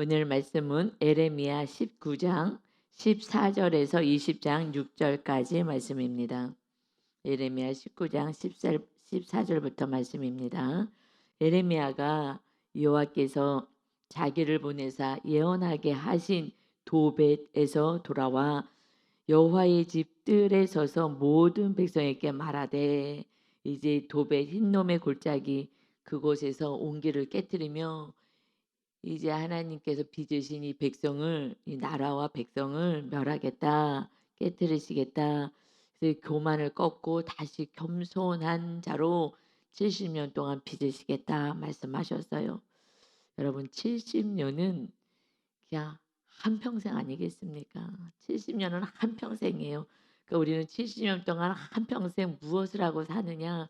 오늘 말씀은 예레미야 19장 14절에서 20장 6절까지 말씀입니다. 예레미야 19장 14절부터 말씀입니다. 예레미야가 여호와께서 자기를 보내사 예언하게 하신 도벳에서 돌아와 여호와의 집 뜰에 서서 모든 백성에게 말하되, 이제 도벳 흰놈의 골짜기 그곳에서 온기를 깨뜨리며 이제 하나님께서 빚으신 이 백성을, 이 나라와 백성을 멸하겠다, 깨뜨리시겠다. 그래서 교만을 꺾고 다시 겸손한 자로 70년 동안 빚으시겠다 말씀하셨어요. 여러분, 70년은 그냥 한평생 아니겠습니까? 70년은 한평생이에요. 그러니까 우리는 70년 동안 한평생 무엇을 하고 사느냐?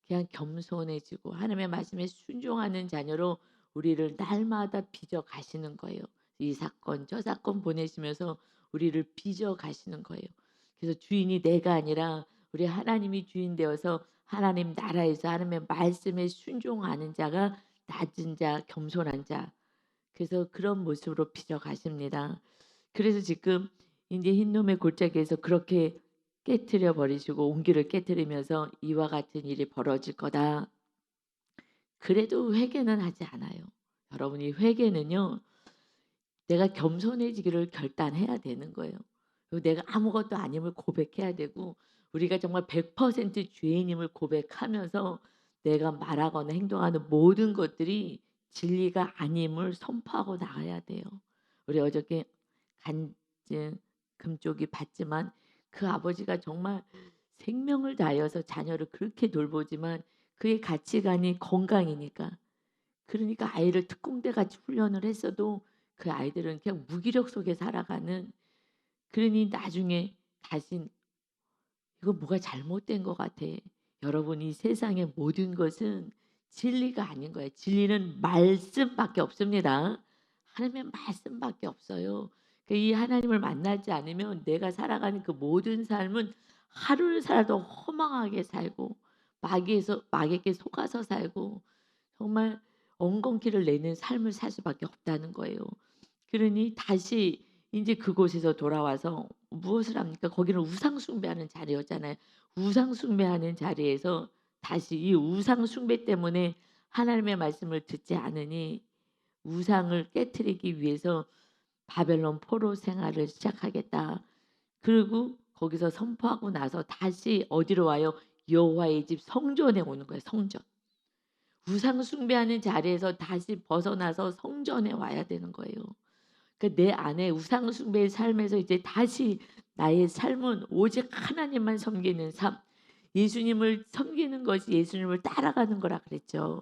그냥 겸손해지고 하나님의 말씀에 순종하는 자녀로 우리를 날마다 빚어 가시는 거예요. 이 사건 저 사건 보내시면서 우리를 빚어 가시는 거예요. 그래서 주인이 내가 아니라 우리 하나님이 주인 되어서 하나님 나라에서 하나님의 말씀에 순종하는 자가 낮은 자, 겸손한 자. 그래서 그런 모습으로 빚어 가십니다. 그래서 지금 이제 흰놈의 골짜기에서 그렇게 깨트려 버리시고 온기를 깨트리면서 이와 같은 일이 벌어질 거다. 그래도 회개는 하지 않아요. 여러분이 회개는요, 내가 겸손해지기를 결단해야 되는 거예요. 그리고 내가 아무것도 아님을 고백해야 되고, 우리가 정말 100% 죄인임을 고백하면서 내가 말하거나 행동하는 모든 것들이 진리가 아님을 선포하고 나가야 돼요. 우리 어저께 간증 금쪽이 봤지만 그 아버지가 정말 생명을 다하여서 자녀를 그렇게 돌보지만 그의 가치관이 건강이니까, 그러니까 아이를 특공대같이 훈련을 했어도 그 아이들은 그냥 무기력 속에 살아가는, 그러니 나중에 다시 이거 뭐가 잘못된 것 같아. 여러분, 이 세상의 모든 것은 진리가 아닌 거예요. 진리는 말씀밖에 없습니다. 하나님의 말씀밖에 없어요. 이 하나님을 만나지 않으면 내가 살아가는 그 모든 삶은 하루를 살아도 허망하게 살고 마귀에게 속아서 살고 정말 엉겅퀴를 내는 삶을 살 수밖에 없다는 거예요. 그러니 다시 이제 그곳에서 돌아와서 무엇을 합니까? 거기는 우상 숭배하는 자리였잖아요. 우상 숭배하는 자리에서 다시 이 우상 숭배 때문에 하나님의 말씀을 듣지 않으니 우상을 깨트리기 위해서 바벨론 포로 생활을 시작하겠다. 그리고 거기서 선포하고 나서 다시 어디로 와요? 여호와의 집 성전에 오는 거예요. 성전. 우상 숭배하는 자리에서 다시 벗어나서 성전에 와야 되는 거예요. 그러니까 내 안에 우상 숭배의 삶에서 이제 다시 나의 삶은 오직 하나님만 섬기는 삶, 예수님을 섬기는 것이 예수님을 따라가는 거라 그랬죠.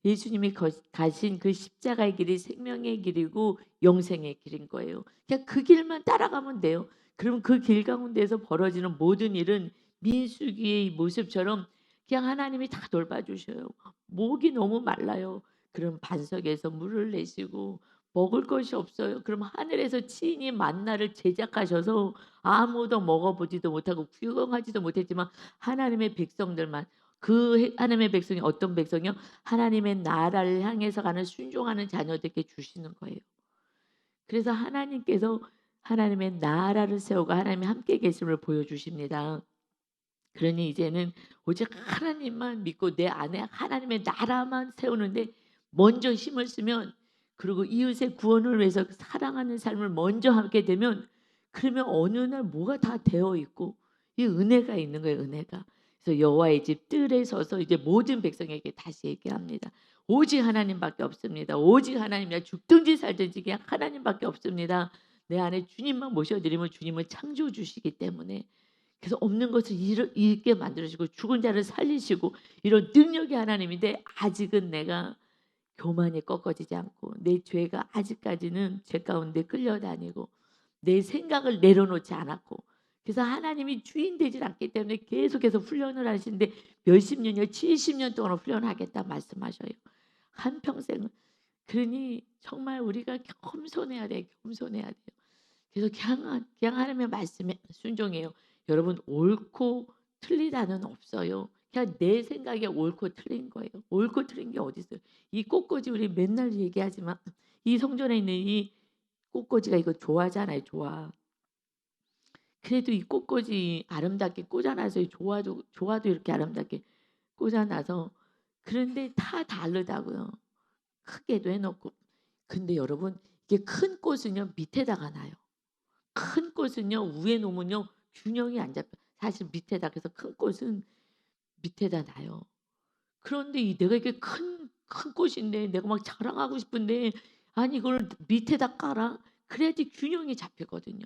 예수님이 가신 그 십자가의 길이 생명의 길이고 영생의 길인 거예요. 그냥 그 길만 따라가면 돼요. 그럼 그 길 가운데서 벌어지는 모든 일은 민수기의 모습처럼 그냥 하나님이 다 돌봐주셔요. 목이 너무 말라요. 그럼 반석에서 물을 내시고 먹을 것이 없어요. 그럼 하늘에서 친히 만나를 제작하셔서 아무도 먹어보지도 못하고 구경하지도 못했지만 하나님의 백성들만, 그 하나님의 백성이 어떤 백성이요? 하나님의 나라를 향해서 가는 순종하는 자녀들에게 주시는 거예요. 그래서 하나님께서 하나님의 나라를 세우고 하나님이 함께 계심을 보여주십니다. 그러니 이제는 오직 하나님만 믿고 내 안에 하나님의 나라만 세우는데 먼저 힘을 쓰면, 그리고 이웃의 구원을 위해서 사랑하는 삶을 먼저 하게 되면, 그러면 어느 날 뭐가 다 되어 있고 이 은혜가 있는 거예요. 은혜가. 그래서 여호와의 집 뜰에 서서 이제 모든 백성에게 다시 얘기합니다. 오직 하나님밖에 없습니다. 오직 하나님이야. 죽든지 살든지 그냥 하나님밖에 없습니다. 내 안에 주님만 모셔드리면 주님은 창조주시기 때문에, 그래서 없는 것을 있게 만들어주시고 죽은 자를 살리시고 이런 능력의 하나님인데, 아직은 내가 교만이 꺾어지지 않고 내 죄가 아직까지는 죄 가운데 끌려다니고 내 생각을 내려놓지 않았고, 그래서 하나님이 주인 되질 않기 때문에 계속해서 훈련을 하시는데 몇십 년이요, 70년 동안 훈련하겠다 말씀하셔요. 한평생을. 그러니 정말 우리가 겸손해야 돼요. 겸손해야 돼요. 그래서 그냥 하나님의 말씀에 순종해요. 여러분, 옳고 틀리다는 없어요. 그냥 내 생각에 옳고 틀린 거예요. 옳고 틀린 게 어디 있어요? 이 꽃꽂이 우리 맨날 얘기하지만 이 성전에 있는 이 꽃꽂이가 이거 좋아하잖아요, 좋아. 그래도 이 꽃꽂이 아름답게 꽂아놔서 이 좋아도 이렇게 아름답게 꽂아놔서 그런데 다 다르다고요. 크게도 해 놓고. 근데 여러분 이게 큰 꽃은요 밑에다가 놔요. 큰 꽃은요 위에 놓으면요 균형이 안 잡혀. 사실 밑에다 그래서 큰 꽃은 밑에다 놔요. 그런데 이 내가 이게 큰 꽃인데 내가 막 자랑하고 싶은데 아니 이걸 밑에다 깔아? 그래야지 균형이 잡히거든요.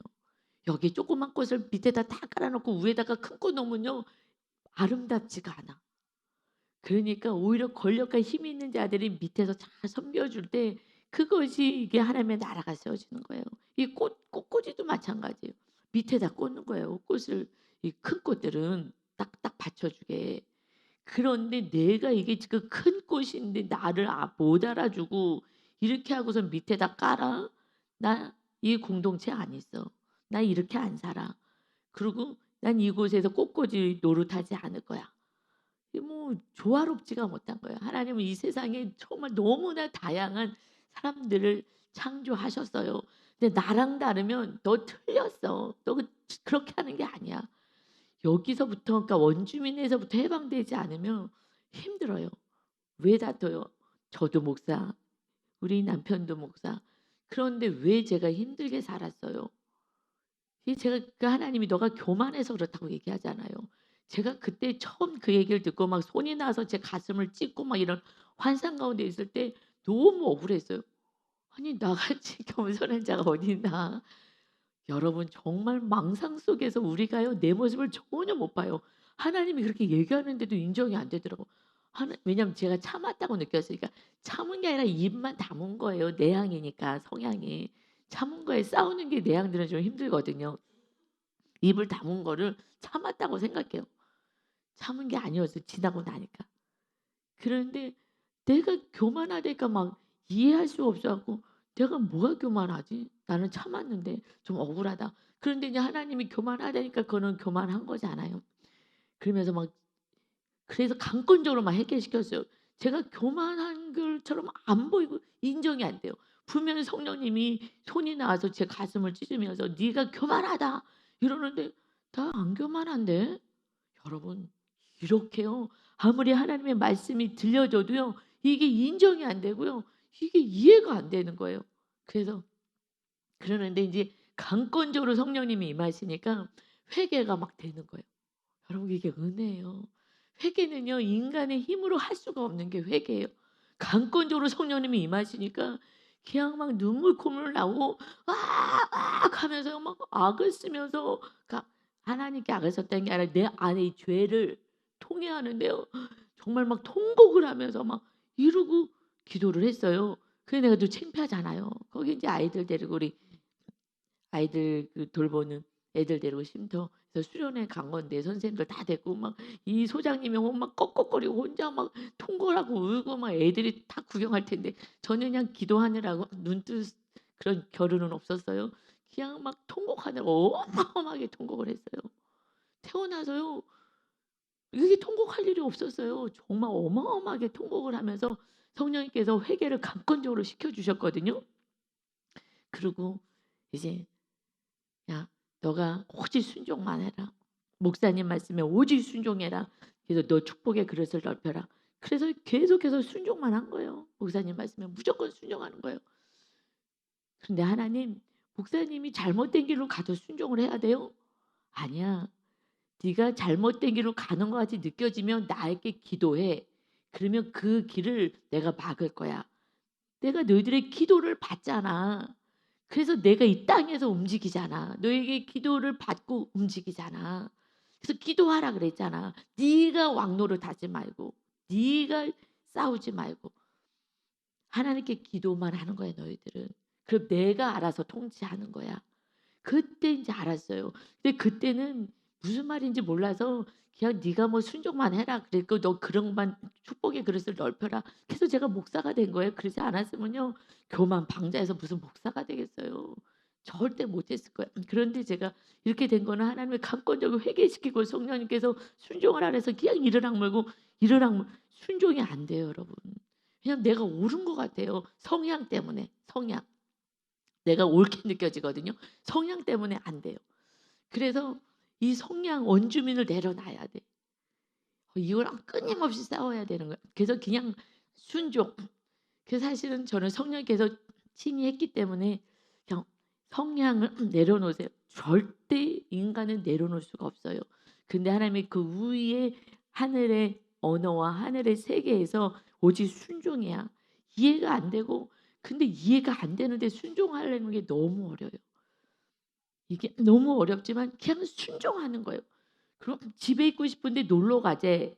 여기 조그만 꽃을 밑에다 다 깔아 놓고 위에다가 큰 꽃 놓으면요 아름답지가 않아. 그러니까 오히려 권력과 힘이 있는 자들이 밑에서 잘 섬겨줄 때 그것이 이게 하나님의 나라가 세워지는 거예요. 이 꽃꽂이도 마찬가지예요. 밑에다 꽂는 거예요. 꽃을 이 큰 꽃들은 딱딱 받쳐주게. 그런데 내가 이게 지금 큰 꽃인데 나를 못 알아주고 이렇게 하고서 밑에다 깔아? 나 이 공동체 안 있어. 나 이렇게 안 살아. 그리고 난 이곳에서 꽃꽂이 노릇하지 않을 거야. 이게 뭐 조화롭지가 못한 거예요. 하나님은 이 세상에 정말 너무나 다양한 사람들을 창조하셨어요. 근데 나랑 다르면 너 틀렸어. 너 그렇게 하는 게 아니야. 여기서부터 그러니까 원주민에서부터 해방되지 않으면 힘들어요. 왜 다퉈요? 저도 목사, 우리 남편도 목사. 그런데 왜 제가 힘들게 살았어요? 이 제가 그 하나님이 너가 교만해서 그렇다고 얘기하잖아요. 제가 그때 처음 그 얘기를 듣고 막 손이 나서 제 가슴을 찢고 막 이런 환상 가운데 있을 때 너무 억울했어요. 아니 나같이 겸손한 자가 어디 있나. 여러분 정말 망상 속에서 우리가요 내 모습을 전혀 못 봐요. 하나님이 그렇게 얘기하는데도 인정이 안 되더라고. 왜냐면 제가 참았다고 느꼈으니까 참은 게 아니라 입만 다문 거예요. 내향이니까 성향이. 참은 거에 싸우는 게 내향들은 좀 힘들거든요. 입을 다문 거를 참았다고 생각해요. 참은 게 아니었어요. 지나고 나니까. 그런데 내가 교만하니까 막 이해할 수가 없어 갖고 '내가 뭐가 교만하지? 나는 참았는데 좀 억울하다.' 그런데 이제 하나님이 교만하다니까 그거는 교만한 거잖아요. 그러면서 막 그래서 강권적으로 막 해결시켰어요. 제가 교만한 것처럼 안 보이고 인정이 안 돼요. 분명히 성령님이 손이 나와서 제 가슴을 찢으면서 "네가 교만하다." 이러는데 나 안 교만한데. 여러분 이렇게요. 아무리 하나님의 말씀이 들려줘도요. 이게 인정이 안 되고요. 이게 이해가 안 되는 거예요. 그래서 그러는데 이제 강권적으로 성령님이 임하시니까 회개가 막 되는 거예요. 여러분 이게 은혜예요. 회개는요. 인간의 힘으로 할 수가 없는 게 회개예요. 강권적으로 성령님이 임하시니까 그냥 막 눈물 콧물 나오고 악 하면서 막 악을 쓰면서 그러니까 하나님께 악을 썼다는 게 아니라 내 안에 이 죄를 통회하는데요. 정말 막 통곡을 하면서 막 이러고 기도를 했어요. 그래 내가 또 창피하잖아요. 거기 이제 아이들 데리고 우리 아이들 그 돌보는 애들 데리고 쉼터에서 수련회 간 건데 선생님들 다 데리고 막 이 소장님이 막 꺽꺽거리고 혼자 막 통곡하고 울고 막 애들이 다 구경할 텐데 저는 그냥 기도하느라고 눈뜨 그런 겨를은 없었어요. 그냥 막 통곡하느라고 어마어마하게 통곡을 했어요. 태어나서요. 이게 통곡할 일이 없었어요. 정말 어마어마하게 통곡을 하면서 성령님께서 회개를 강권적으로 시켜 주셨거든요. 그리고 이제 "야 너가 오직 순종만 해라. 목사님 말씀에 오직 순종해라. 그래서 너 축복의 그릇을 넓혀라." 그래서 계속해서 순종만 한 거예요. 목사님 말씀에 무조건 순종하는 거예요. 근데 하나님 목사님이 잘못된 길로 가도 순종을 해야 돼요? 아니야. 네가 잘못된 길로 가는 것 같이 느껴지면 나에게 기도해. 그러면 그 길을 내가 막을 거야. 내가 너희들의 기도를 받잖아. 그래서 내가 이 땅에서 움직이잖아. 너에게 기도를 받고 움직이잖아. 그래서 기도하라 그랬잖아. 네가 왕노릇하지 말고 네가 싸우지 말고 하나님께 기도만 하는 거야 너희들은. 그럼 내가 알아서 통치하는 거야. 그때 인제 알았어요. 근데 그때는 무슨 말인지 몰라서 그냥 "네가 뭐 순종만 해라." 그랬고 "너 그런 것만 축복의 그릇을 넓혀라." 그래서 제가 목사가 된 거예요. 그러지 않았으면요. 교만 방자해서 무슨 목사가 되겠어요. 절대 못했을 거예요. 그런데 제가 이렇게 된 거는 하나님의 강권적으로 회개시키고 성령님께서 순종을 하라 해서 그냥 이르락 물고 이르락 물 순종이 안 돼요 여러분. 그냥 내가 옳은 것 같아요. 성향 때문에. 성향. 내가 옳게 느껴지거든요. 성향 때문에 안 돼요. 그래서 이 성향 원주민을 내려놔야 돼. 이거랑 끊임없이 싸워야 되는 거예요. 그래서 그냥 순종. 그 사실은 저는 성령께서 친히 했기 때문에 그냥 성향을 내려놓으세요. 절대 인간은 내려놓을 수가 없어요. 근데 하나님이 그 위에 하늘의 언어와 하늘의 세계에서 오직 순종이야. 이해가 안 되고 근데 이해가 안 되는데 순종하려는 게 너무 어려워요. 이게 너무 어렵지만 그냥 순종하는 거예요. 그럼 집에 있고 싶은데 놀러 가재.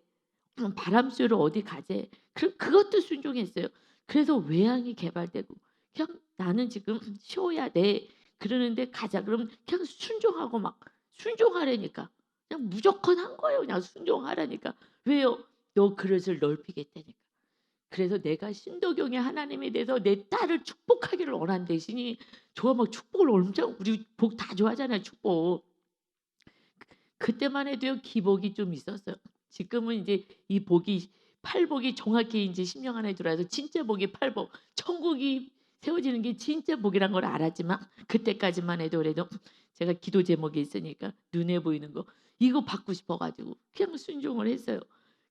바람 쐬러 어디 가재. 그것도 순종했어요. 그래서 외양이 개발되고 그냥 나는 지금 쉬어야 돼. 그러는데 가자. 그럼 그냥 순종하고 막 순종하라니까. 그냥 무조건 한 거예요. 그냥 순종하라니까. 왜요? 너 그릇을 넓히겠다니까. 그래서 내가 신도경의 하나님에 대해서 내 딸을 축복하기를 원한 대신이 저가 막 축복을 엄청 우리 복 다 좋아하잖아요. 축복. 그때만 해도요 기복이 좀 있었어요. 지금은 이제 이 복이 팔복이 정확히 이제 심령 안에 들어와서 진짜 복이 팔복, 천국이 세워지는 게 진짜 복이란 걸 알았지만 그때까지만 해도 그래도 제가 기도 제목이 있으니까 눈에 보이는 거 이거 받고 싶어가지고 그냥 순종을 했어요.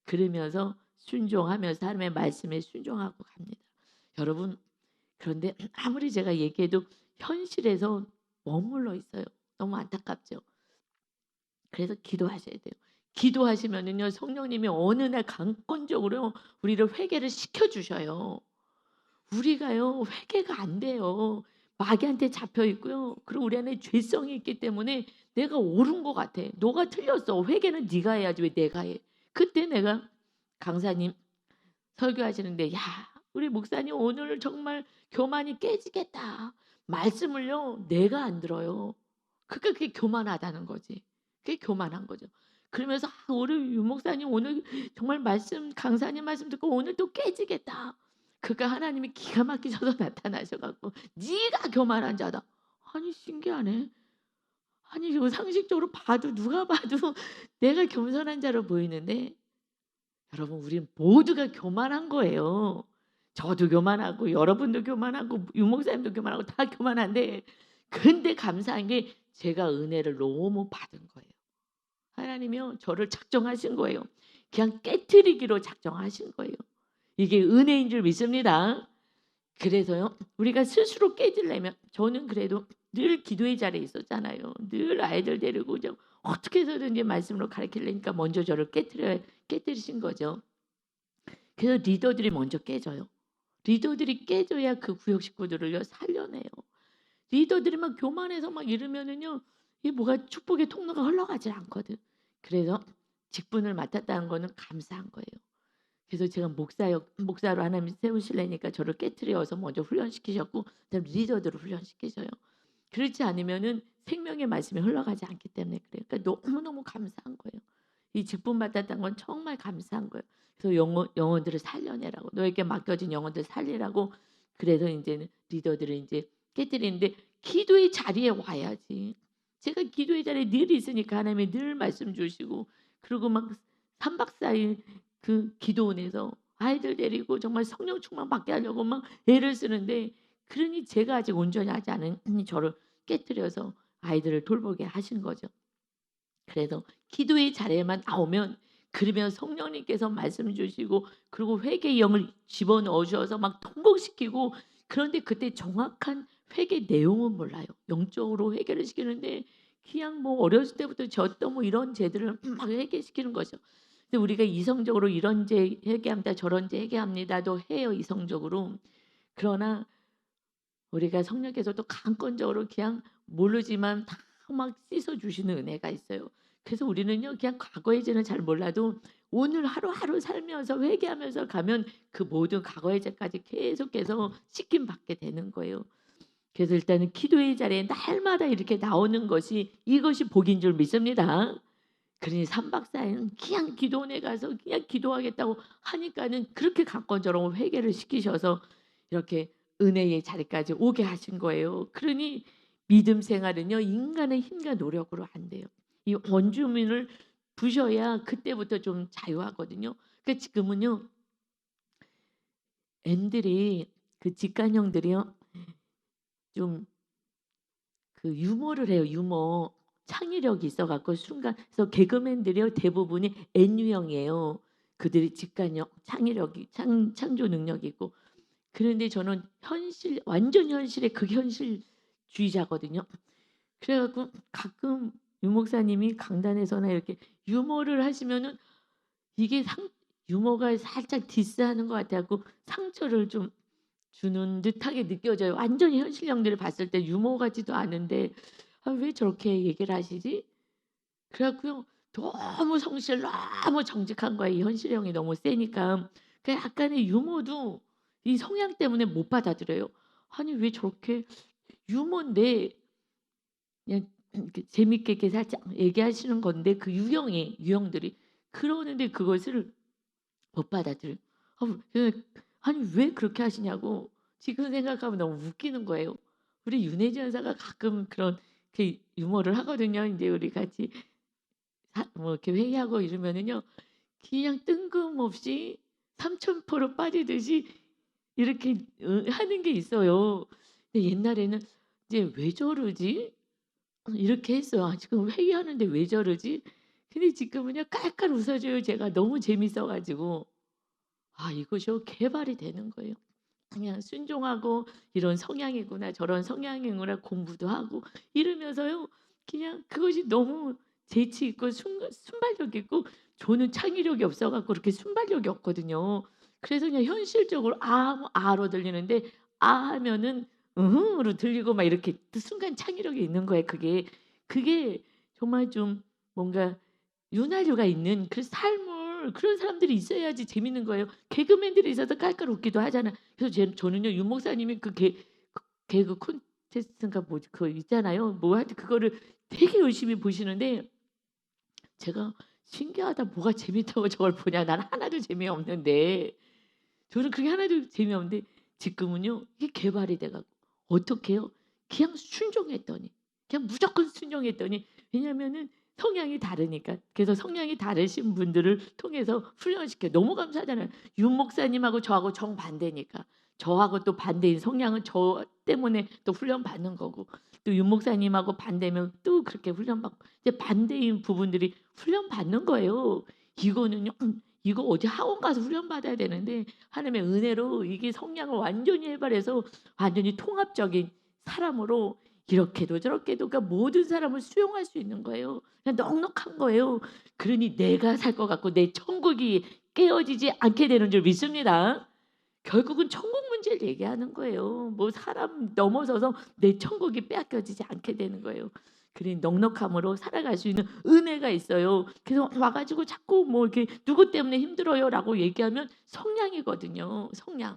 그러면서 순종하면서 하나님의 말씀에 순종하고 갑니다. 여러분 그런데 아무리 제가 얘기해도 현실에서 머물러 있어요. 너무 안타깝죠. 그래서 기도하셔야 돼요. 기도하시면은요 성령님이 어느 날 강권적으로 우리를 회개를 시켜 주셔요. 우리가요 회개가 안 돼요. 마귀한테 잡혀 있고요. 그리고 우리 안에 죄성이 있기 때문에 내가 옳은 것 같아. 너가 틀렸어. 회개는 네가 해야지 왜 내가 해. 그때 내가 강사님 설교하시는데 야 우리 목사님 오늘 정말 교만이 깨지겠다. 말씀을요 내가 안 들어요. 그러니까 그게 교만하다는 거지. 그게 교만한 거죠. 그러면서 우리 유 목사님 오늘 정말 말씀 강사님 말씀 듣고 오늘 또 깨지겠다. 그러니까 하나님이 기가 막히셔서 나타나셔 갖고 네가 교만한 자다. 아니 신기하네. 아니 이거 상식적으로 봐도 누가 봐도 내가 겸손한 자로 보이는데 여러분 우리 모두가 교만한 거예요. 저도 교만하고 여러분도 교만하고 유 목사님도 교만하고 다 교만한데 근데 감사한 게 제가 은혜를 너무 받은 거예요. 하나님이요 저를 작정하신 거예요. 그냥 깨트리기로 작정하신 거예요. 이게 은혜인 줄 믿습니다. 그래서요 우리가 스스로 깨지려면 저는 그래도 늘 기도의 자리에 있었잖아요. 늘 아이들 데리고 좀 어떻게 해서든지 말씀으로 가르치려니까 먼저 저를 깨뜨리신 거죠. 그래서 리더들이 먼저 깨져요. 리더들이 깨져야 그 구역 식구들을요 살려내요. 리더들이 막 교만해서 막 이러면은요 이게 뭐가 축복의 통로가 흘러가지 않거든. 그래서 직분을 맡았다는 거는 감사한 거예요. 그래서 제가 목사로 하나님 세우시려니까 저를 깨트려서 먼저 훈련시키셨고 그다음 리더들을 훈련시키셔요. 그렇지 않으면은 생명의 말씀이 흘러가지 않기 때문에 그래요. 그러니까 너무너무 감사한 거예요. 이 직분 받았다는 건 정말 감사한 거예요. 그래서 영혼들을 살려내라고 너에게 맡겨진 영혼들 살리라고 그래서 이제는 리더들을 이제 깨뜨리는데 기도의 자리에 와야지. 제가 기도의 자리에 늘 있으니까 하나님이 늘 말씀 주시고 그리고 막 3박 4일 그 기도원에서 아이들 데리고 정말 성령 충만 받게 하려고 막 애를 쓰는데 그러니 제가 아직 온전히 하지 않으니 저를 깨뜨려서 아이들을 돌보게 하신 거죠. 그래서 기도의 자리에만 나오면 그러면 성령님께서 말씀 주시고 그리고 회개의 영을 집어넣어 주셔서 막 통곡시키고 그런데 그때 정확한 회개 내용은 몰라요. 영적으로 회개를 시키는데 그냥 뭐 어렸을 때부터 졌던 뭐 이런 죄들을 막 회개시키는 거죠. 근데 우리가 이성적으로 이런 죄 회개합니다. 저런 죄 회개합니다도 해요. 이성적으로. 그러나 우리가 성령께서도 강권적으로 그냥 모르지만 다 막 씻어 주시는 은혜가 있어요. 그래서 우리는요 그냥 과거의 죄는 잘 몰라도 오늘 하루하루 살면서 회개하면서 가면 그 모든 과거의 죄까지 계속해서 씻김 받게 되는 거예요. 그래서 일단은 기도의 자리에 날마다 이렇게 나오는 것이 이것이 복인 줄 믿습니다. 그러니 3박 4일은 그냥 기도원에 가서 그냥 기도하겠다고 하니까는 그렇게 강권적으로 회개를 시키셔서 이렇게 은혜의 자리까지 오게 하신 거예요. 그러니 믿음 생활은요 인간의 힘과 노력으로 안 돼요. 이 원주민을 부셔야 그때부터 좀 자유하거든요. 그 지금은요 앤들이 그 직간형들이요 좀 그 유머를 해요. 유머. 창의력이 있어 갖고 순간 그래서 개그맨들이요 대부분이 N 유형이에요. 그들이 직관력, 창의력이 창조 능력이 있고 그런데 저는 현실 완전 현실의 극현실주의자거든요. 그래 갖고 가끔 유 목사님이 강단에서나 이렇게 유머를 하시면은 이게 상 유머가 살짝 디스하는 것 같아 갖고 상처를 좀 주는 듯하게 느껴져요. 완전히 현실형들을 봤을 때 유머 같지도 않은데 '아 왜 저렇게 얘기를 하시지?' 그래 갖고요. 너무 성실 너무 정직한 거예요. 이 현실형이 너무 세니까. 그 약간의 유머도 이 성향 때문에 못 받아들여요. 아니 왜 저렇게 유머인데 그냥 이렇게 재밌게 이렇게 살짝 얘기하시는 건데 그 유형들이 그러는데 그것을 못 받아들여요. 그 아니 왜 그렇게 하시냐고 지금 생각하면 너무 웃기는 거예요. 우리 윤혜지 여사가 가끔 그런 그 유머를 하거든요. 인제 우리 같이 뭐 이렇게 회의하고 이러면은요. 그냥 뜬금없이 삼천포로 빠지듯이 이렇게 하는 게 있어요. 근데 옛날에는 이제 '왜 저러지?' 이렇게 했어요. '아 지금 회의하는데 왜 저러지?' 근데 지금은요 깔깔 웃어 줘요 제가 너무 재밌어 가지고. 아 이것이요 개발이 되는 거예요. 그냥 순종하고 '이런 성향이구나. 저런 성향이구나.' 공부도 하고 이러면서요. 그냥 그것이 너무 재치 있고 순발력 있고 저는 창의력이 없어 갖고 그렇게 순발력이 없거든요. 그래서 그냥 현실적으로 "아." 하면 "아로 들리는데 "아." 하면은 "으흠."으로 들리고 막 이렇게 그 순간 창의력이 있는 거예요 그게. 그게 정말 좀 뭔가 윤활유가 있는 그 삶을 그런 사람들이 있어야지 재밌는 거예요. 개그맨들이 있어서 깔깔 웃기도 하잖아요. 그래서 저는요 윤 목사님이 개그 콘테스트인가 뭐지 그거 있잖아요. 뭐 하여튼 그거를 되게 열심히 보시는데 제가 신기하다. 뭐가 재밌다고 저걸 보냐. 난 하나도 재미없는데. 저는 그게 하나도 재미없는데 지금은요 이게 개발이 돼 갖고 어떻게 해요? 그냥 순종했더니 그냥 무조건 순종했더니 왜냐면은 성향이 다르니까. 그래서 성향이 다르신 분들을 통해서 훈련시켜 너무 감사하잖아요. 윤 목사님하고 저하고 정반대니까. 저하고 또 반대인 성향은 저 때문에 또 훈련받는 거고 또 윤 목사님하고 반대면 또 그렇게 훈련받고 이제 반대인 부분들이 훈련받는 거예요. 이거는요 이거 어디 학원 가서 훈련받아야 되는데 하나님의 은혜로 이게 성향을 완전히 해발해서 완전히 통합적인 사람으로 이렇게도 저렇게도 그러니까 모든 사람을 수용할 수 있는 거예요. 그냥 넉넉한 거예요. 그러니 내가 살 것 같고 내 천국이 깨어지지 않게 되는 줄 믿습니다. 결국은 천국 문제를 얘기하는 거예요. 뭐 사람 넘어서서 내 천국이 빼앗겨지지 않게 되는 거예요. 그러니 넉넉함으로 살아갈 수 있는 은혜가 있어요. 그래서 와 가지고 자꾸 뭐 이렇게 "누구 때문에 힘들어요."라고 얘기하면 성향이거든요, 성향.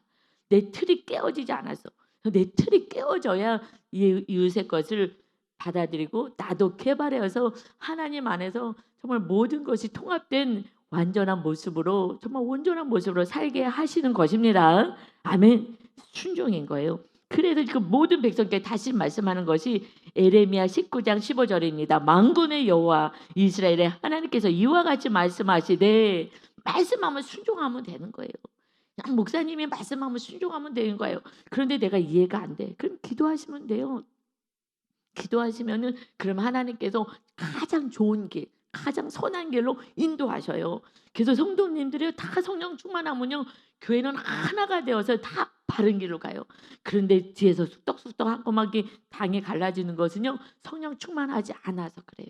내 틀이 깨어지지 않아서. 내 틀이 깨어져야 이웃의 것을 받아들이고 나도 개발해서 하나님 안에서 정말 모든 것이 통합된 완전한 모습으로 정말 온전한 모습으로 살게 하시는 것입니다. 아멘. 순종인 거예요. 그래서 그 모든 백성께 다시 말씀하는 것이 에레미야 19장 15절입니다. 만군의 여호와 이스라엘의 하나님께서 이와 같이 말씀하시되 말씀하면 순종하면 되는 거예요. 그냥 목사님이 말씀하면 순종하면 되는 거예요. 그런데 내가 이해가 안 돼. 그럼 기도하시면 돼요. 기도하시면은 그럼 하나님께서 가장 좋은 길, 가장 선한 길로 인도하셔요. 그래서 성도님들이 다 성령 충만하면요. 교회는 하나가 되어서 다 바른 길로 가요. 그런데 뒤에서 쑥떡쑥떡하고 막 이렇게 당이 갈라지는 것은요. 성령 충만하지 않아서 그래요.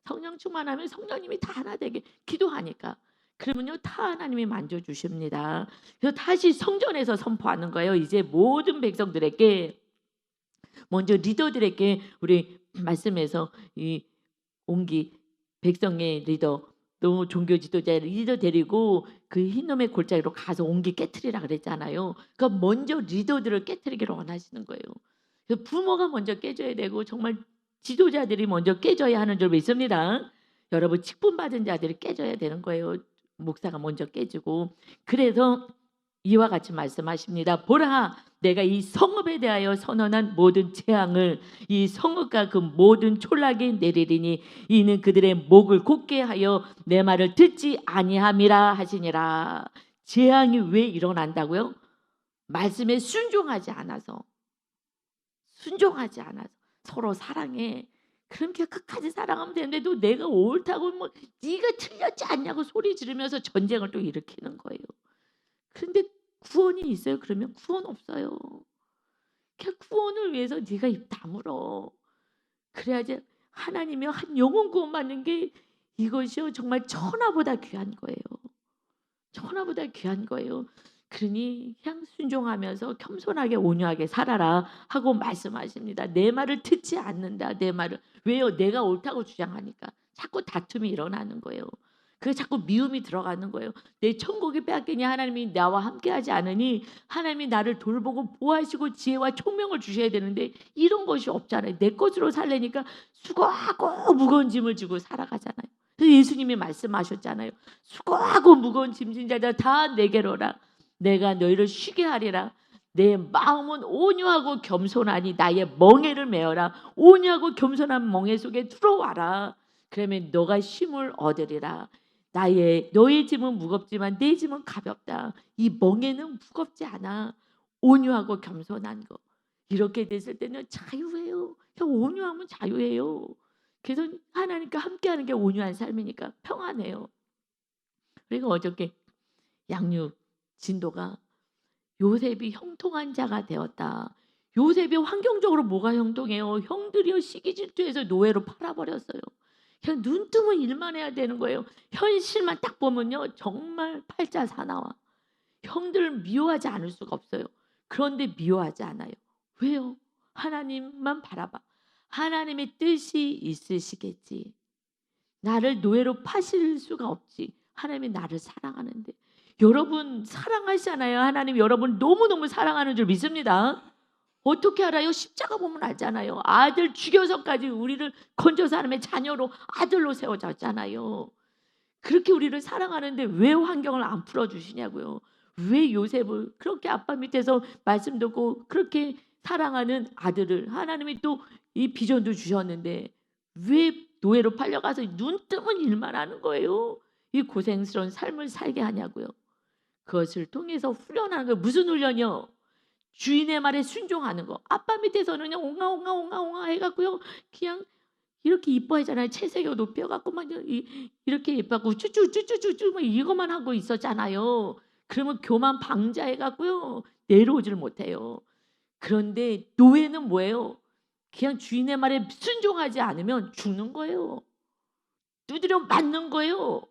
성령 충만하면 성령님이 다 하나 되게 기도하니까. 그러면요. 다 하나님이 만져 주십니다. 그래서 다시 성전에서 선포하는 거예요. 이제 모든 백성들에게 먼저 리더들에게 우리 말씀에서 이 옹기 백성의 리더 또 종교 지도자 리더 데리고 그 흰놈의 골짜기로 가서 옹기 깨트리라 그랬잖아요. 그러니까 먼저 리더들을 깨트리기를 원하시는 거예요. 그래서 부모가 먼저 깨져야 되고 정말 지도자들이 먼저 깨져야 하는 줄 믿습니다. 여러분 직분 받은 자들이 깨져야 되는 거예요. 목사가 먼저 깨지고 그래서 이와 같이 말씀하십니다. 보라 내가 이 성읍에 대하여 선언한 모든 재앙을 이 성읍과 그 모든 촌락이 내리리니 이는 그들의 목을 곧게 하여 내 말을 듣지 아니함이라 하시니라. 재앙이 왜 일어난다고요? 말씀에 순종하지 않아서 서로 사랑해. 그렇게 끝까지 사랑하면 되는데 또 내가 옳다고 뭐 네가 틀렸지 않냐고 소리 지르면서 전쟁을 또 일으키는 거예요. 그런데 구원이 있어요? 그러면 구원 없어요. 그 구원을 위해서 네가 입 다물어. 그래야지 하나님이 한 영혼 구원받는 게 이것이요 정말 천하보다 귀한 거예요. 천하보다 귀한 거예요. 그러니 그냥 순종하면서 겸손하게 온유하게 살아라 하고 말씀하십니다. 내 말을 듣지 않는다. 내 말을. 왜요? 내가 옳다고 주장하니까 자꾸 다툼이 일어나는 거예요. 그게 자꾸 미움이 들어가는 거예요. 내 천국이 빼앗기니 하나님이 나와 함께하지 않으니 하나님이 나를 돌보고 보호하시고 지혜와 총명을 주셔야 되는데 이런 것이 없잖아요. 내 것으로 살려니까 수고하고 무거운 짐을 지고 살아가잖아요. 그래서 예수님이 말씀하셨잖아요. 수고하고 무거운 짐진 자들 다 내게로 오라. 내가 너희를 쉬게 하리라. 내 마음은 온유하고 겸손하니 나의 멍에를 메어라. 온유하고 겸손한 멍에 속에 들어와라. 그러면 너가 쉼을 얻으리라. 너의 짐은 무겁지만 내 짐은 가볍다. 이 멍에는 무겁지 않아. 온유하고 겸손한 거. 이렇게 됐을 때는 자유해요. 온유하면 자유해요. 그래서 하나님과 함께하는 게 온유한 삶이니까 평안해요. 그리고 어저께 양육 진도가 요셉이 형통한 자가 되었다. 요셉이 환경적으로 뭐가 형통해요? 형들이요 시기 질투해서 노예로 팔아버렸어요. 그냥 눈 뜨면 일만 해야 되는 거예요. 현실만 딱 보면요 정말 팔자 사나워. 형들을 미워하지 않을 수가 없어요. 그런데 미워하지 않아요. 왜요? 하나님만 바라봐. 하나님의 뜻이 있으시겠지. 나를 노예로 파실 수가 없지. 하나님이 나를 사랑하는데. 여러분 사랑하시잖아요. 하나님 여러분 너무너무 사랑하는 줄 믿습니다. 어떻게 알아요? 십자가 보면 알잖아요. 아들 죽여서까지 우리를 건져서 하나님의 자녀로 아들로 세워졌잖아요. 그렇게 우리를 사랑하는데 왜 환경을 안 풀어주시냐고요. 왜 요셉을 그렇게 아빠 밑에서 말씀 듣고 그렇게 사랑하는 아들을 하나님이 또 이 비전도 주셨는데 왜 노예로 팔려가서 눈 뜨면 일만 하는 거예요. 이 고생스러운 삶을 살게 하냐고요. 그것을 통해서 훈련하는 거예요. 무슨 훈련이요? 주인의 말에 순종하는 거. 아빠 밑에서는 그냥 옹아 해갖고요. 그냥 이렇게 이뻐하잖아요. 채색이 높여갖고 막 이렇게 예뻐갖고 쭈쭈쭈쭈쭈 막 이것만 하고 있었잖아요. 그러면 교만 방자해갖고요. 내려오질 못해요. 그런데 노예는 뭐예요? 그냥 주인의 말에 순종하지 않으면 죽는 거예요. 두드려 맞는 거예요.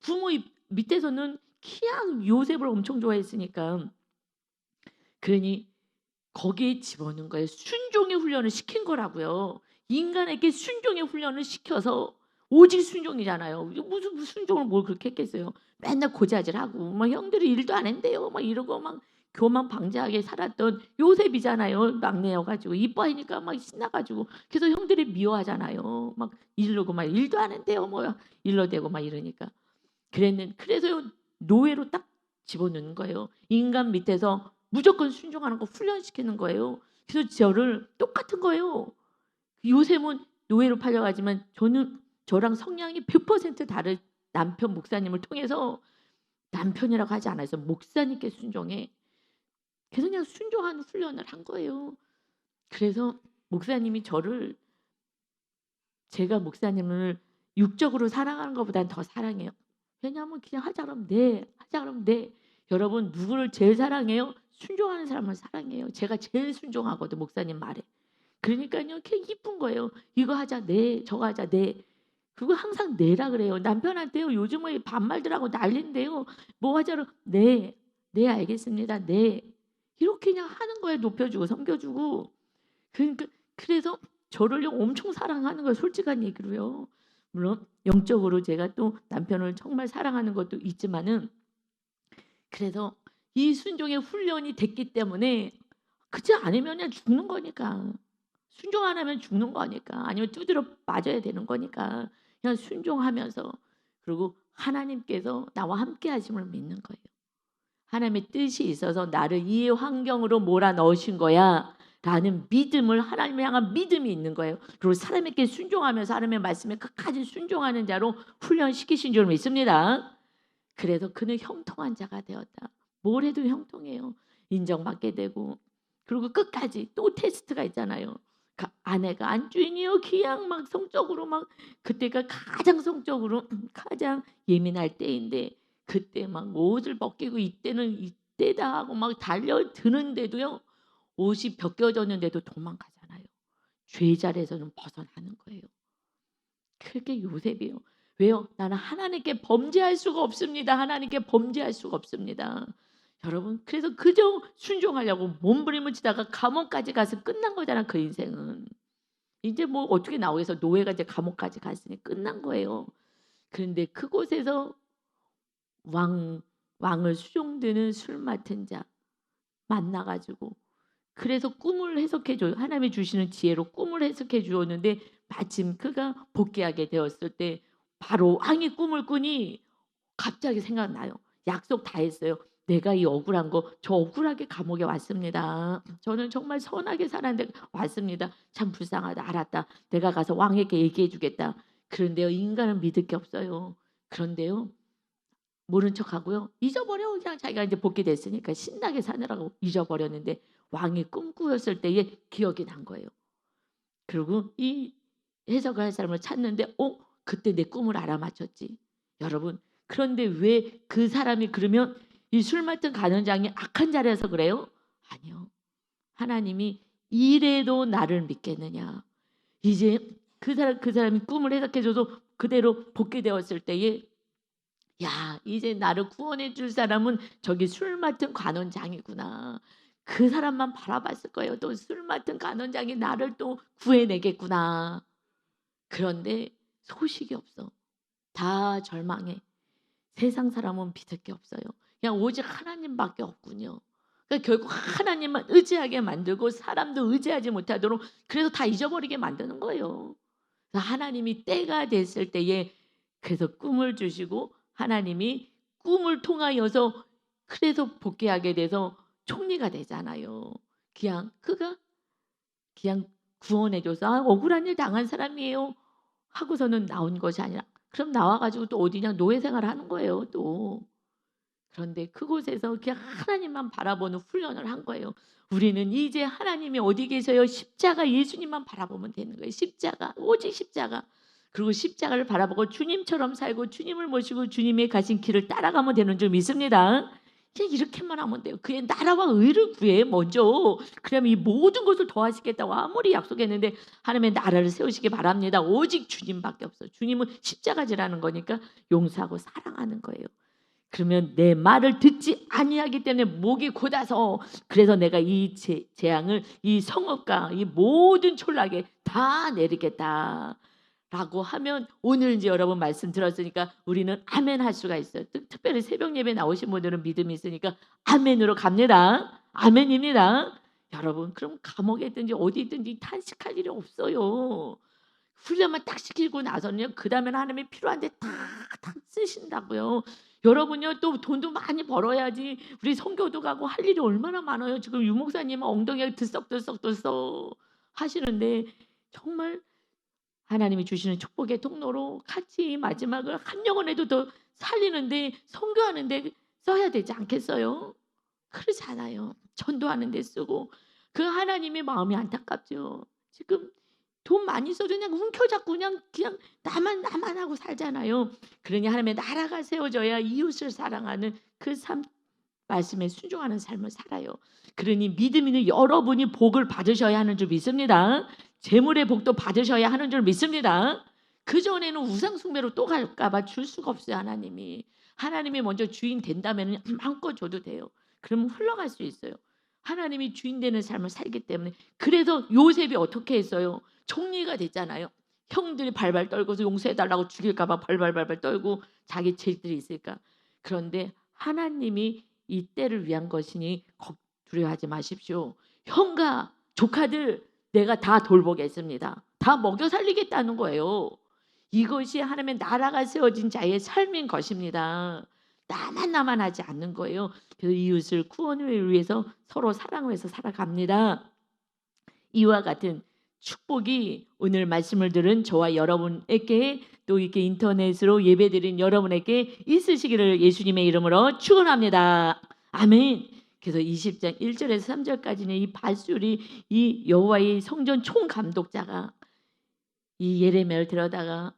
부모 밑에서는 그냥 요셉을 엄청 좋아했으니까. 그러니 거기에 집어넣은 거예요. 순종의 훈련을 시킨 거라고요. 인간에게 순종의 훈련을 시켜서 오직 순종이잖아요. 무슨 순종을 뭘 그렇게 했겠어요. 맨날 고자질하고 막 형들이 일도 안 했대요. 막 이러고 막 교만 방자하게 살았던 요셉이잖아요. 막내여가지고 이뻐하니까 막 신나가지고 그래서 형들이 미워하잖아요. 막 이러고 막 일도 안 했대요. 뭐 일러대고 막 이러니까 그래서 노예로 딱 집어넣는 거예요. 인간 밑에서 무조건 순종하는 거 훈련시키는 거예요. 그래서 저를 똑같은 거예요. 요셉은 노예로 팔려가지만 저랑 성향이 100% 다른 남편 목사님을 통해서 남편이라고 하지 않아서 목사님께 순종해. 그래서 그냥 순종하는 훈련을 한 거예요. 그래서 목사님이 제가 목사님을 육적으로 사랑하는 것보다는 더 사랑해요. 왜냐하면 그냥 하자 그러면 네. 여러분 누구를 제일 사랑해요? 순종하는 사람을 사랑해요. 제가 제일 순종하거든 목사님 말에. 그러니까요 그냥 이쁜 거예요. 이거 하자 네, 저거 하자 네. 그거 항상 네라 그래요. 남편한테요 요즘에 반말들하고 난린데요. 뭐 하자로 네 알겠습니다 네. 이렇게 그냥 하는 거예요. 높여주고 섬겨주고. 그러니까 그래서 저를요 엄청 사랑하는 거예요. 솔직한 얘기로요. 물론 영적으로 제가 또 남편을 정말 사랑하는 것도 있지만은 그래서 이 순종의 훈련이 됐기 때문에 그렇지 않으면 그냥 죽는 거니까. 순종 안 하면 죽는 거니까. 아니면 두드려 맞아야 되는 거니까. 그냥 순종하면서 그리고 하나님께서 나와 함께 하심을 믿는 거예요. 하나님의 뜻이 있어서 나를 이 환경으로 몰아넣으신 거야 라는 믿음을 하나님을 향한 믿음이 있는 거예요. 그리고 사람에게 순종하면서 하나님의 말씀에 끝까지 순종하는 자로 훈련시키신 줄 믿습니다. 그래서 그는 형통한 자가 되었다. 뭘 해도 형통해요. 인정받게 되고, 그리고 끝까지 또 테스트가 있잖아요. 아내가 안주인이요 기양 막 성적으로 막 그때가 가장 성적으로 가장 예민할 때인데 그때 막 옷을 벗기고 이때는 이때다 하고 막 달려드는데도요. 옷이 벗겨졌는데도 도망가잖아요. 죄자리에서는 벗어나는 거예요. 그게 요셉이에요. 왜요? 나는 하나님께 범죄할 수가 없습니다. 하나님께 범죄할 수가 없습니다. 여러분, 그래서 그저 순종하려고 몸부림을 치다가 감옥까지 가서 끝난 거잖아. 그 인생은 이제 뭐 어떻게 나오겠어. 노예가 이제 감옥까지 갔으니 끝난 거예요. 그런데 그곳에서 왕을 수종드는 술 맡은 자 만나가지고, 그래서 꿈을 해석해 줘요. 하나님이 주시는 지혜로 꿈을 해석해 주었는데 마침 그가 복귀하게 되었을 때 바로 왕이 꿈을 꾸니 갑자기 생각나요. 약속 다 했어요. 내가 이 억울한 거, 저 억울하게 감옥에 왔습니다. 저는 정말 선하게 살았는데 왔습니다. 참 불쌍하다. 알았다. 내가 가서 왕에게 얘기해 주겠다. 그런데요, 인간은 믿을 게 없어요. 그런데요, 모른 척하고요. 잊어버려. 그냥 자기가 이제 복귀됐으니까 신나게 사느라고 잊어버렸는데 왕이 꿈꾸었을 때에 기억이 난 거예요. 그리고 이 해석을 할 사람을 찾는데 그때 내 꿈을 알아맞혔지. 여러분, 그런데 왜 그 사람이 그러면 이 술 맡은 간원장이 악한 자리에서 그래요? 아니요. 하나님이 이래도 나를 믿겠느냐. 이제 그 사람이 꿈을 해석해줘서 그대로 복귀되었을 때에 야, 이제 나를 구원해 줄 사람은 저기 술 맡은 간원장이구나. 그 사람만 바라봤을 거예요. 또 술 맡은 간원장이 나를 또 구해내겠구나. 그런데 소식이 없어. 다 절망해. 세상 사람은 믿을 게 없어요. 그냥 오직 하나님밖에 없군요. 그러니까 결국 하나님만 의지하게 만들고 사람도 의지하지 못하도록 그래서 다 잊어버리게 만드는 거예요. 하나님이 때가 됐을 때에 그래서 꿈을 주시고 하나님이 꿈을 통하여서 그래서 복귀하게 돼서 총리가 되잖아요. 그가 그냥 구원해줘서 억울한 일 당한 사람이에요 하고서는 나온 것이 아니라 그럼 나와가지고 또 어디냐 노예 생활을 하는 거예요 또. 그런데 그곳에서 그냥 하나님만 바라보는 훈련을 한 거예요. 우리는 이제 하나님이 어디 계세요? 십자가 예수님만 바라보면 되는 거예요. 십자가, 오직 십자가. 그리고 십자가를 바라보고 주님처럼 살고 주님을 모시고 주님의 가신 길을 따라가면 되는 줄 믿습니다. 그냥 이렇게만 하면 돼요. 그의 나라와 의를 구해 먼저. 그러면 이 모든 것을 더하시겠다고 아무리 약속했는데 하나님의 나라를 세우시기 바랍니다. 오직 주님밖에 없어요. 주님은 십자가지라는 거니까 용서하고 사랑하는 거예요. 그러면 내 말을 듣지 아니하기 때문에 목이 곧아서 그래서 내가 이 재앙을 이 성읍과 이 모든 촌락에 다 내리겠다 라고 하면 오늘 이제 여러분 말씀 들었으니까 우리는 아멘 할 수가 있어요. 특별히 새벽 예배 나오신 분들은 믿음이 있으니까 아멘으로 갑니다. 아멘입니다. 여러분 그럼 감옥에 있든지 어디 있든지 탄식할 일이 없어요. 훈련만 딱 시키고 나서는요 그 다음에는 하나님이 필요한데 다 쓰신다고요. 여러분요 또 돈도 많이 벌어야지 우리 선교도 가고 할 일이 얼마나 많아요. 지금 유 목사님은 엉덩이가 들썩들썩 하시는데 정말 하나님이 주시는 축복의 통로로 같이 마지막을 한 영혼에도 더 살리는데 선교하는데 써야 되지 않겠어요? 그렇잖아요. 전도하는 데 쓰고 그 하나님의 마음이 안타깝죠. 지금 돈 많이 써도 그냥 움켜잡고 그냥 나만 하고 살잖아요. 그러니 하나님의 나라가 세워져야 이웃을 사랑하는 그 삶 말씀에 순종하는 삶을 살아요. 그러니 믿음 있는 여러분이 복을 받으셔야 하는 줄 믿습니다. 재물의 복도 받으셔야 하는 줄 믿습니다. 그전에는 우상 숭배로 또 갈까 봐 줄 수가 없어요. 하나님이 먼저 주인 된다면 마음껏 줘도 돼요. 그러면 흘러갈 수 있어요. 하나님이 주인 되는 삶을 살기 때문에. 그래서 요셉이 어떻게 했어요? 총리가 됐잖아요. 형들이 발발 떨고서 용서해달라고 죽일까 봐 발발 떨고 자기 죄들이 있을까. 그런데 하나님이 이 때를 위한 것이니 두려워하지 마십시오. 형과 조카들 내가 다 돌보겠습니다. 다 먹여 살리겠다는 거예요. 이것이 하나님의 나라가 세워진 자의 삶인 것입니다. 나만 하지 않는 거예요. 그래서 이웃을 구원을 위해서 서로 사랑을 해서 살아갑니다. 이와 같은 축복이 오늘 말씀을 들은 저와 여러분에게 또 이렇게 인터넷으로 예배드린 여러분에게 있으시기를 예수님의 이름으로 축원합니다. 아멘. 그래서 20장 1절에서 3절까지는 이 밧술이 이 여호와의 성전 총감독자가 이 예레미야를 데려다가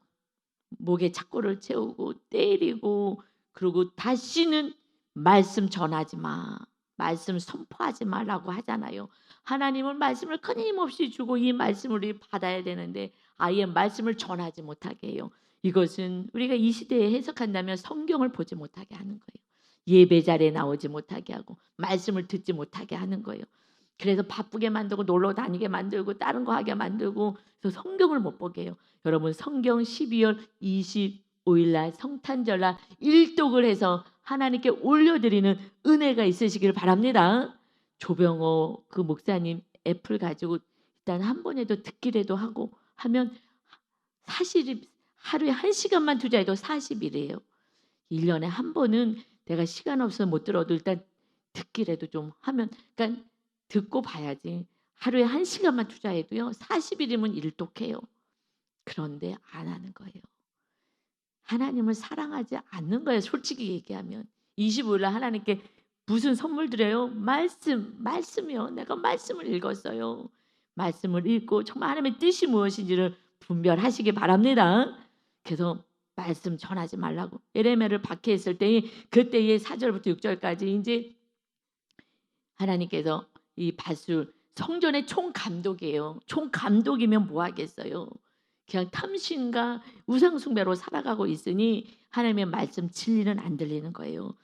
목에 착고를 채우고 때리고, 그리고 다시는 말씀 전하지 마, 말씀 선포하지 말라고 하잖아요. 하나님은 말씀을 끊임없이 주고 이 말씀을 우리 받아야 되는데 아예 말씀을 전하지 못하게 해요. 이것은 우리가 이 시대에 해석한다면 성경을 보지 못하게 하는 거예요. 예배 자리에 나오지 못하게 하고 말씀을 듣지 못하게 하는 거예요. 그래서 바쁘게 만들고 놀러 다니게 만들고 다른 거 하게 만들고, 그래서 성경을 못 보게 해요. 여러분, 성경 12월 25일 날 성탄절날 일독을 해서 하나님께 올려드리는 은혜가 있으시길 바랍니다. 조병호 그 목사님 애플 가지고 일단 한 번에도 듣기라도 하고 하면 사실 하루에 1시간만 투자해도 40일이에요. 1년에 한 번은 내가 시간 없어서 못 들어도 일단 듣기라도 좀 하면, 그러니까 듣고 봐야지. 하루에 1시간만 투자해도요 40일이면 일독해요. 그런데 안 하는 거예요. 하나님을 사랑하지 않는 거예요. 솔직히 얘기하면 25일 날 하나님께 무슨 선물 드려요? 말씀이요. 내가 말씀을 읽었어요. 말씀을 읽고 정말 하나님의 뜻이 무엇인지를 분별하시기 바랍니다. 그래서 말씀 전하지 말라고 예레미야를 박해했을 때 그때의 4절부터 6절까지 이제 하나님께서 이 밧술 성전의 총감독이에요. 총감독이면 뭐 하겠어요? 그냥 탐심과 우상숭배로 살아가고 있으니 하나님의 말씀 진리는 안 들리는 거예요.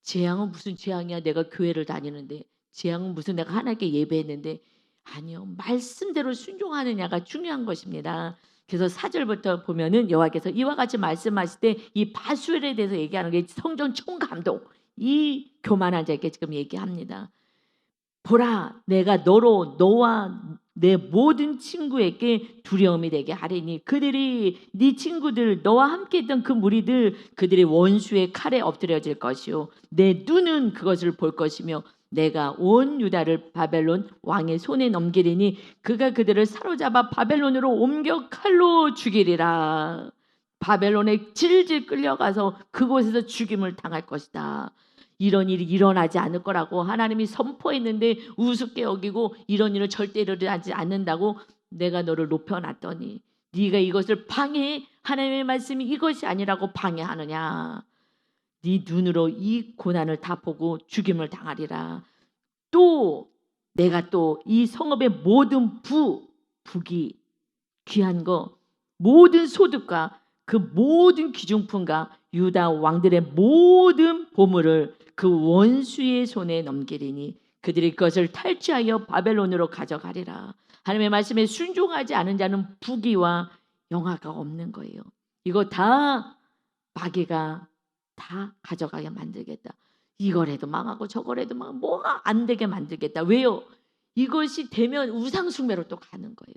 재앙은 무슨 재앙이야? 내가 교회를 다니는데. 재앙은 무슨 내가 하나님께 예배했는데. 아니요. 말씀대로 순종하느냐가 중요한 것입니다. 그래서 4절부터 보면은 여호와께서 이와 같이 말씀하실 때 이 밧술에 대해서 얘기하는 게 성전 총감독, 이 교만한 자에게 지금 얘기합니다. 보라, 내가 너와 내 모든 친구에게 두려움이 되게 하리니 그들이 네 친구들 너와 함께했던 그 무리들 그들이 원수의 칼에 엎드려질 것이요 내 눈은 그것을 볼 것이며 내가 온 유다를 바벨론 왕의 손에 넘기리니 그가 그들을 사로잡아 바벨론으로 옮겨 칼로 죽이리라. 바벨론에 질질 끌려가서 그곳에서 죽임을 당할 것이다. 이런 일이 일어나지 않을 거라고 하나님이 선포했는데 우습게 여기고 이런 일은 절대 일어나지 않는다고 내가 너를 높여놨더니 네가 이것을 방해해. 하나님의 말씀이 이것이 아니라고 방해하느냐. 네 눈으로 이 고난을 다 보고 죽임을 당하리라. 또 내가 또 이 성읍의 모든 북이 귀한 거 모든 소득과 그 모든 귀중품과 유다 왕들의 모든 보물을 그 원수의 손에 넘기리니 그들이 그것을 탈취하여 바벨론으로 가져가리라. 하나님의 말씀에 순종하지 않은 자는 부귀와 영화가 없는 거예요. 이거 다 마귀가 다 가져가게 만들겠다. 이거라도 망하고 저거라도 망하고 뭐가 안 되게 만들겠다. 왜요? 이것이 되면 우상숭배로 또 가는 거예요.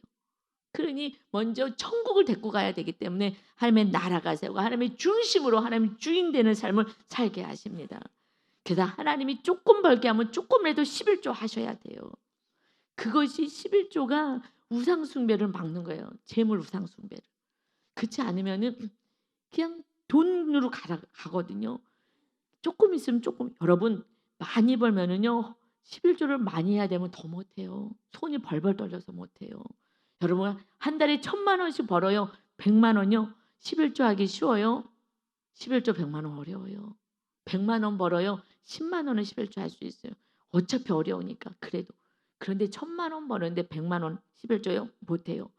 그러니 먼저 천국을 데리고 가야 되기 때문에 하나님의 나라가 세우고 하나님의 중심으로 하나님 주인 되는 삶을 살게 하십니다. 그래서 하나님이 조금 벌게 하면 조금이라도 11조 하셔야 돼요. 그것이 11조가 우상숭배를 막는 거예요. 재물 우상숭배를. 그렇지 않으면은 그냥 돈으로 가거든요. 조금 있으면 조금. 여러분 많이 벌면은요 11조를 많이 해야 되면 더 못해요. 손이 벌벌 떨려서 못해요. 여러분 한 달에 1,000만 원씩 벌어요. 100만 원요. 11조 하기 쉬워요? 11조 100만 원 어려워요. 100만 원 벌어요. 10만 원은 11조 할 수 있어요. 어차피 어려우니까. 그래도. 그런데 1,000만 원 버는데 100만 원 11조요? 못해요.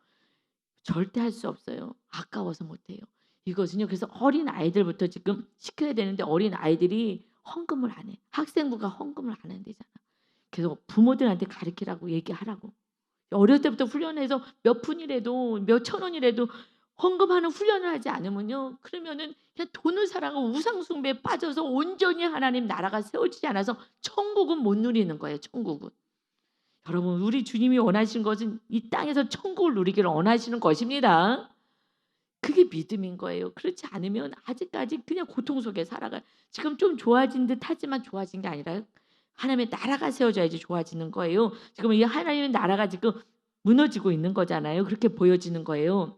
절대 할 수 없어요. 아까워서 못해요. 이것은요. 그래서 어린 아이들부터 지금 시켜야 되는데 어린 아이들이 헌금을 안 해. 학생부가 헌금을 안 한대잖아. 그래서 부모들한테 가르치라고 얘기하라고. 어릴 때부터 훈련해서 몇 푼이라도 몇 천 원이라도 헌금하는 훈련을 하지 않으면요. 그러면은 그냥 돈을 사랑하고 우상숭배에 빠져서 온전히 하나님 나라가 세워지지 않아서 천국은 못 누리는 거예요. 천국은. 여러분 우리 주님이 원하시는 것은 이 땅에서 천국을 누리기를 원하시는 것입니다. 그게 믿음인 거예요. 그렇지 않으면 아직까지 그냥 고통 속에 살아가요. 지금 좀 좋아진 듯 하지만 좋아진 게 아니라 하나님의 나라가 세워져야지 좋아지는 거예요. 지금 이 하나님의 나라가 지금 무너지고 있는 거잖아요. 그렇게 보여지는 거예요.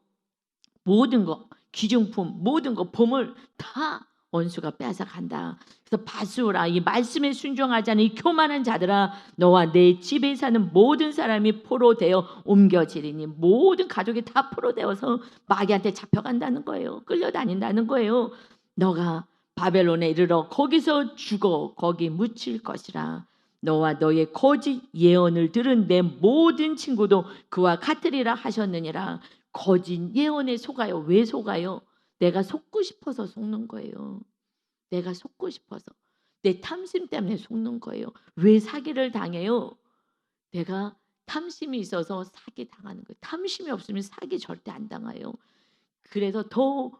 모든 거, 귀중품, 모든 거, 보물 다 원수가 빼앗아 간다. 그래서 바수라, 이 말씀에 순종하지 않은 이 교만한 자들아, 너와 내 집에 사는 모든 사람이 포로 되어 옮겨지리니, 모든 가족이 다 포로 되어서 마귀한테 잡혀간다는 거예요. 끌려다닌다는 거예요. 너가 바벨론에 이르러 거기서 죽어 거기 묻힐 것이라. 너와 너의 거짓 예언을 들은 내 모든 친구도 그와 같으리라 하셨느니라. 거짓 예언에 속아요. 왜 속아요? 내가 속고 싶어서 속는 거예요. 내가 속고 싶어서. 내 탐심 때문에 속는 거예요. 왜 사기를 당해요? 내가 탐심이 있어서 사기 당하는 거예요. 탐심이 없으면 사기 절대 안 당해요. 그래서 더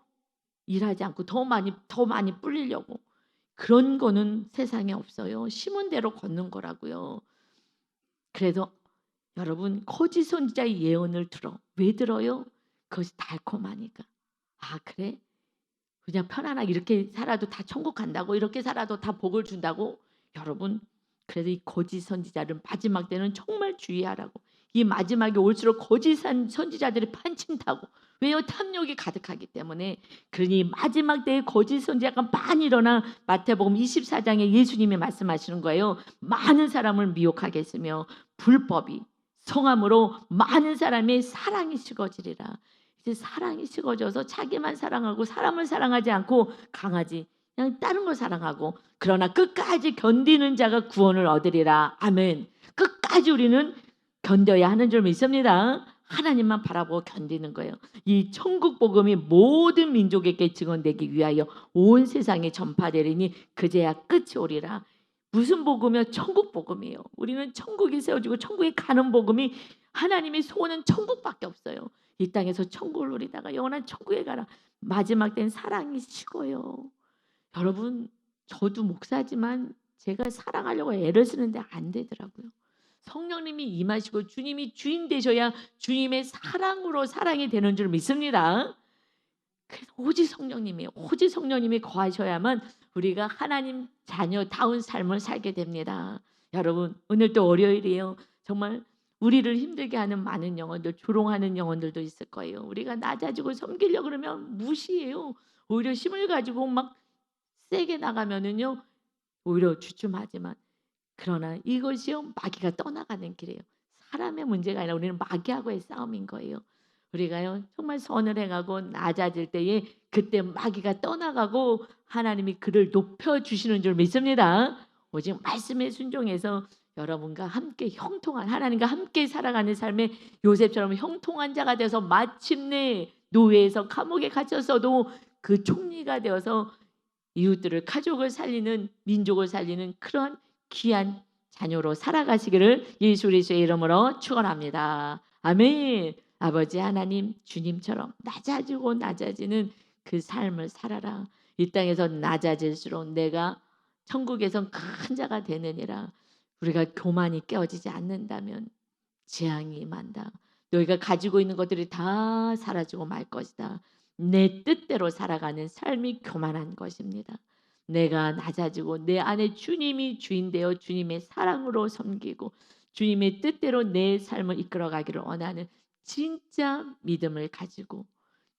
일하지 않고 더 많이 불리려고. 그런 거는 세상에 없어요. 심은 대로 걷는 거라고요. 그래서 여러분, 거짓 선지자의 예언을 들어. 왜 들어요? 그것이 달콤하니까. 아, 그래? 그냥 편안하게 이렇게 살아도 다 천국 간다고, 이렇게 살아도 다 복을 준다고. 여러분, 그래서 이 거짓 선지자를 마지막 때는 정말 주의하라고. 이 마지막에 올수록 거짓 선지자들이 판친다고. 왜요? 탐욕이 가득하기 때문에. 그러니 마지막 때에 거짓 선지자가 많이 일어나. 마태복음 24장에 예수님이 말씀하시는 거예요. 많은 사람을 미혹하게 했으며 불법이 성함으로 많은 사람의 사랑이 식어지리라. 이제 사랑이 식어져서 자기만 사랑하고 사람을 사랑하지 않고 강아지 그냥 다른 걸 사랑하고, 그러나 끝까지 견디는 자가 구원을 얻으리라. 아멘. 끝까지 우리는 견뎌야 하는 줄 믿습니다. 하나님만 바라보고 견디는 거예요. 이 천국 복음이 모든 민족에게 증언되기 위하여 온 세상에 전파되리니 그제야 끝이 오리라. 무슨 복음이요? 천국 복음이에요. 우리는 천국이 세워지고 천국에 가는 복음이, 하나님의 소원은 천국밖에 없어요. 이 땅에서 천국을 누리다가 영원한 천국에 가라. 마지막 때는 사랑이 식어요. 여러분, 저도 목사지만 제가 사랑하려고 애를 쓰는데 안 되더라고요. 성령님이 임하시고 주님이 주인 되셔야 주님의 사랑으로 사랑이 되는 줄 믿습니다. 그래서 오직 성령님이에요. 오직 성령님이 거하셔야만 우리가 하나님 자녀다운 삶을 살게 됩니다. 여러분, 오늘 또 월요일이에요. 정말 우리를 힘들게 하는 많은 영혼들, 조롱하는 영혼들도 있을 거예요. 우리가 낮아지고 섬기려고 그러면 무시해요. 오히려 힘을 가지고 막 세게 나가면은요, 오히려 주춤하지만, 그러나 이것이요, 마귀가 떠나가는 길이에요. 사람의 문제가 아니라 우리는 마귀하고의 싸움인 거예요. 우리가요, 정말 선을 행하고 낮아질 때에 그때 마귀가 떠나가고 하나님이 그를 높여주시는 줄 믿습니다. 오직 말씀에 순종해서 여러분과 함께 형통한, 하나님과 함께 살아가는 삶에 요셉처럼 형통한 자가 되어서 마침내 노예에서 감옥에 갇혔어도 그 총리가 되어서 이웃들을, 가족을 살리는, 민족을 살리는 그런 귀한 자녀로 살아가시기를 예수 그리스도의 이름으로 축원합니다. 아멘. 아버지 하나님, 주님처럼 낮아지고 낮아지는 그 삶을 살아라. 이 땅에서 낮아질수록 내가 천국에선 큰 자가 되느니라. 우리가 교만이 깨어지지 않는다면 재앙이 임한다. 너희가 가지고 있는 것들이 다 사라지고 말 것이다. 내 뜻대로 살아가는 삶이 교만한 것입니다. 내가 낮아지고 내 안에 주님이 주인 되어 주님의 사랑으로 섬기고 주님의 뜻대로 내 삶을 이끌어가기를 원하는 진짜 믿음을 가지고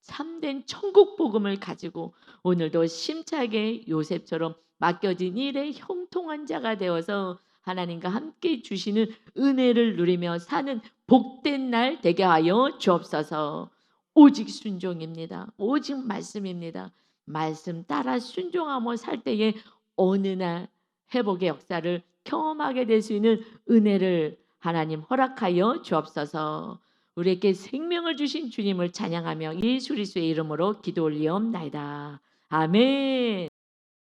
참된 천국 복음을 가지고 오늘도 심차게 요셉처럼 맡겨진 일에 형통한 자가 되어서 하나님과 함께 주시는 은혜를 누리며 사는 복된 날 되게 하여 주옵소서. 오직 순종입니다. 오직 말씀입니다. 말씀 따라 순종하며 살 때에 어느 날 회복의 역사를 경험하게 될 수 있는 은혜를 하나님 허락하여 주옵소서. 우리에게 생명을 주신 주님을 찬양하며 예수 그리스도의 이름으로 기도 올리옵나이다. 아멘.